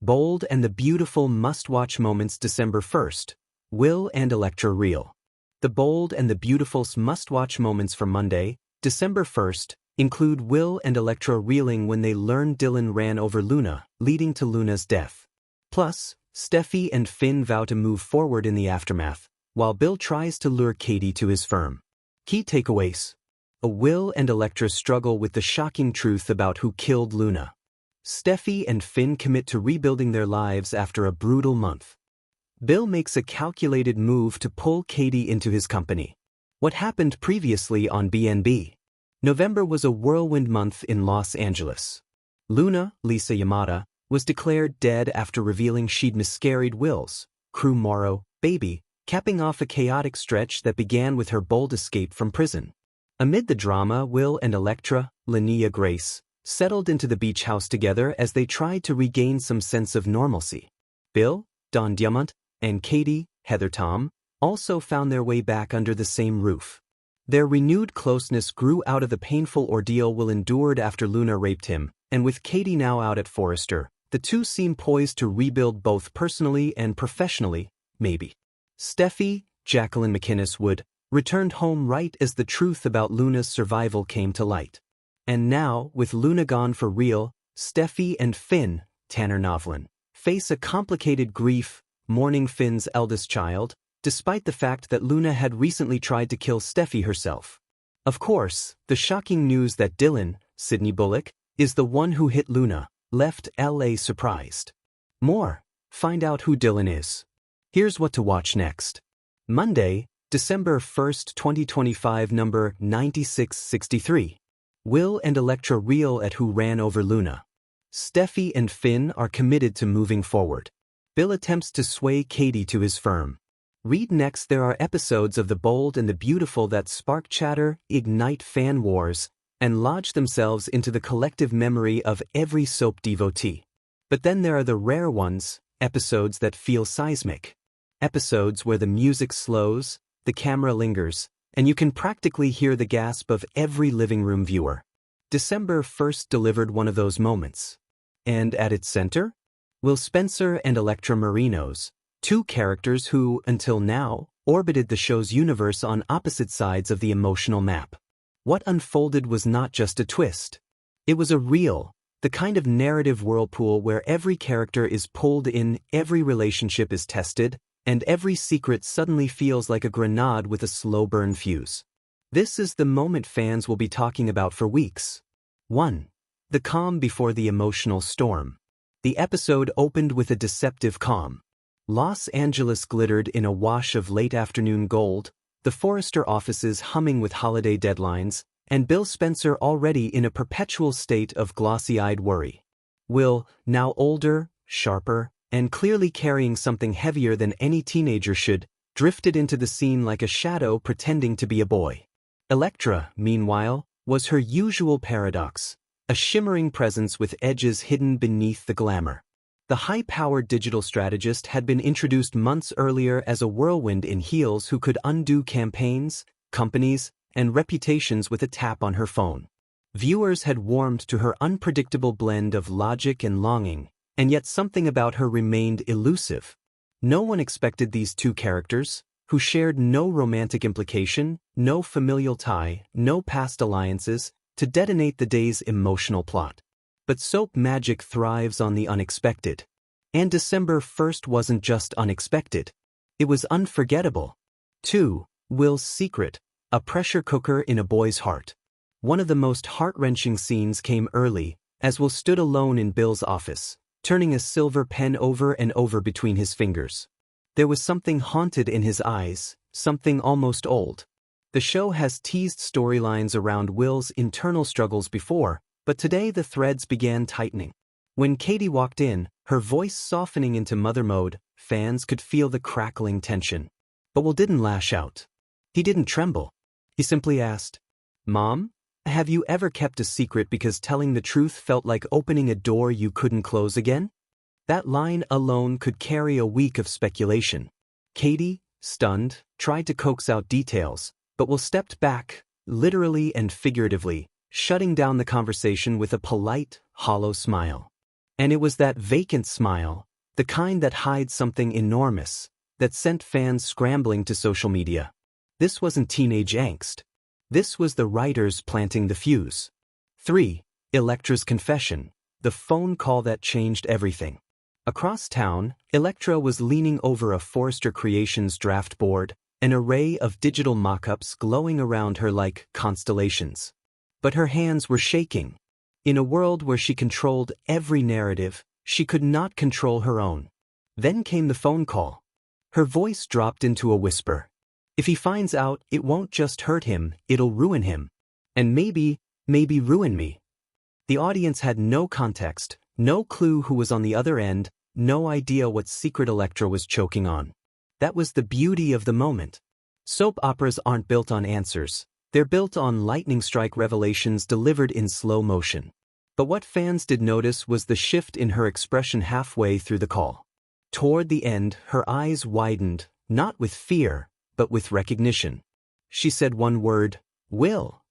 Bold and the Beautiful Must-Watch Moments December 1st, Will and Electra Reel. The bold and the beautiful must-watch moments for Monday, December 1st, include Will and Electra reeling when they learn Dylan ran over Luna, leading to Luna's death. Plus, Steffi and Finn vow to move forward in the aftermath, while Bill tries to lure Katie to his firm. Key takeaways. Will and Electra struggle with the shocking truth about who killed Luna. Steffi and Finn commit to rebuilding their lives after a brutal month. Bill makes a calculated move to pull Katie into his company. What happened previously on BNB? November was a whirlwind month in Los Angeles. Luna, Lisa Yamada, was declared dead after revealing she'd miscarried Will's Crew Morrow baby, capping off a chaotic stretch that began with her bold escape from prison. Amid the drama, Will and Electra, Linnea Grace, settled into the beach house together as they tried to regain some sense of normalcy. Bill, Don Diamant, and Katie, Heather Tom, also found their way back under the same roof. Their renewed closeness grew out of the painful ordeal Will endured after Luna raped him, and with Katie now out at Forrester, the two seem poised to rebuild both personally and professionally, maybe. Steffi, Jacqueline McInnes Wood, returned home right as the truth about Luna's survival came to light. And now, with Luna gone for real, Steffi and Finn, Tanner Novlin, face a complicated grief, mourning Finn's eldest child, despite the fact that Luna had recently tried to kill Steffi herself. Of course, the shocking news that Dylan, Sydney Bullock, is the one who hit Luna, left LA surprised. More, find out who Dylan is. Here's what to watch next. Monday, December 1st, 2025, number 9663. Will and Electra reel at who ran over Luna. Steffi and Finn are committed to moving forward. Bill attempts to sway Katie to his firm. Read next. There are episodes of The Bold and the Beautiful that spark chatter, ignite fan wars, and lodge themselves into the collective memory of every soap devotee. But then there are the rare ones, episodes that feel seismic. Episodes where the music slows, the camera lingers, and you can practically hear the gasp of every living room viewer. December 1st delivered one of those moments. And at its center? Will Spencer and Electra Marinos, two characters who, until now, orbited the show's universe on opposite sides of the emotional map. What unfolded was not just a twist. It was a reel, the kind of narrative whirlpool where every character is pulled in, every relationship is tested, and every secret suddenly feels like a grenade with a slow-burn fuse. This is the moment fans will be talking about for weeks. 1. The calm before the emotional storm. The episode opened with a deceptive calm. Los Angeles glittered in a wash of late-afternoon gold, the Forrester offices humming with holiday deadlines, and Bill Spencer already in a perpetual state of glossy-eyed worry. Will, now older, sharper, and clearly carrying something heavier than any teenager should, drifted into the scene like a shadow pretending to be a boy. Electra, meanwhile, was her usual paradox, a shimmering presence with edges hidden beneath the glamour. The high-powered digital strategist had been introduced months earlier as a whirlwind in heels who could undo campaigns, companies, and reputations with a tap on her phone. Viewers had warmed to her unpredictable blend of logic and longing, and yet something about her remained elusive. No one expected these two characters, who shared no romantic implication, no familial tie, no past alliances, to detonate the day's emotional plot. But soap magic thrives on the unexpected. And December 1st wasn't just unexpected. It was unforgettable. 2. Will's secret, a pressure cooker in a boy's heart. One of the most heart-wrenching scenes came early, as Will stood alone in Bill's office, turning a silver pen over and over between his fingers. There was something haunted in his eyes, something almost old. The show has teased storylines around Will's internal struggles before, but today the threads began tightening. When Katie walked in, her voice softening into mother mode, fans could feel the crackling tension. But Will didn't lash out. He didn't tremble. He simply asked, "Mom, have you ever kept a secret because telling the truth felt like opening a door you couldn't close again?" That line alone could carry a week of speculation. Katie, stunned, tried to coax out details, but Will stepped back, literally and figuratively, shutting down the conversation with a polite, hollow smile. And it was that vacant smile, the kind that hides something enormous, that sent fans scrambling to social media. This wasn't teenage angst. This was the writers planting the fuse. 3. Electra's confession, the phone call that changed everything. Across town, Electra was leaning over a Forrester Creations draft board, an array of digital mock-ups glowing around her like constellations. But her hands were shaking. In a world where she controlled every narrative, she could not control her own. Then came the phone call. Her voice dropped into a whisper. If he finds out, it won't just hurt him, it'll ruin him. And maybe ruin me. The audience had no context, no clue who was on the other end, no idea what secret Electra was choking on. That was the beauty of the moment. Soap operas aren't built on answers. They're built on lightning strike revelations delivered in slow motion. But what fans did notice was the shift in her expression halfway through the call. Toward the end, her eyes widened, not with fear, but with recognition. She said one word, "Will."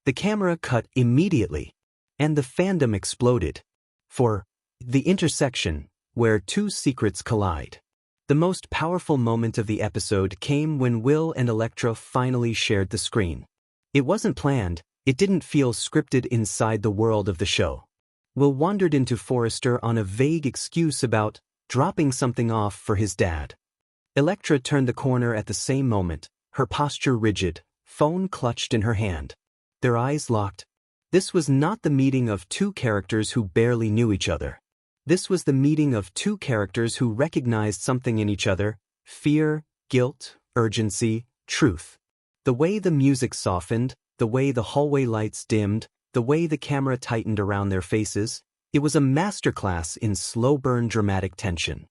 The camera cut immediately, and the fandom exploded. For the intersection, where two secrets collide. The most powerful moment of the episode came when Will and Electra finally shared the screen. It wasn't planned, it didn't feel scripted inside the world of the show. Will wandered into Forrester on a vague excuse about dropping something off for his dad. Electra turned the corner at the same moment, her posture rigid, phone clutched in her hand. Their eyes locked. This was not the meeting of two characters who barely knew each other. This was the meeting of two characters who recognized something in each other: fear, guilt, urgency, truth. The way the music softened, the way the hallway lights dimmed, the way the camera tightened around their faces, it was a masterclass in slow-burn dramatic tension.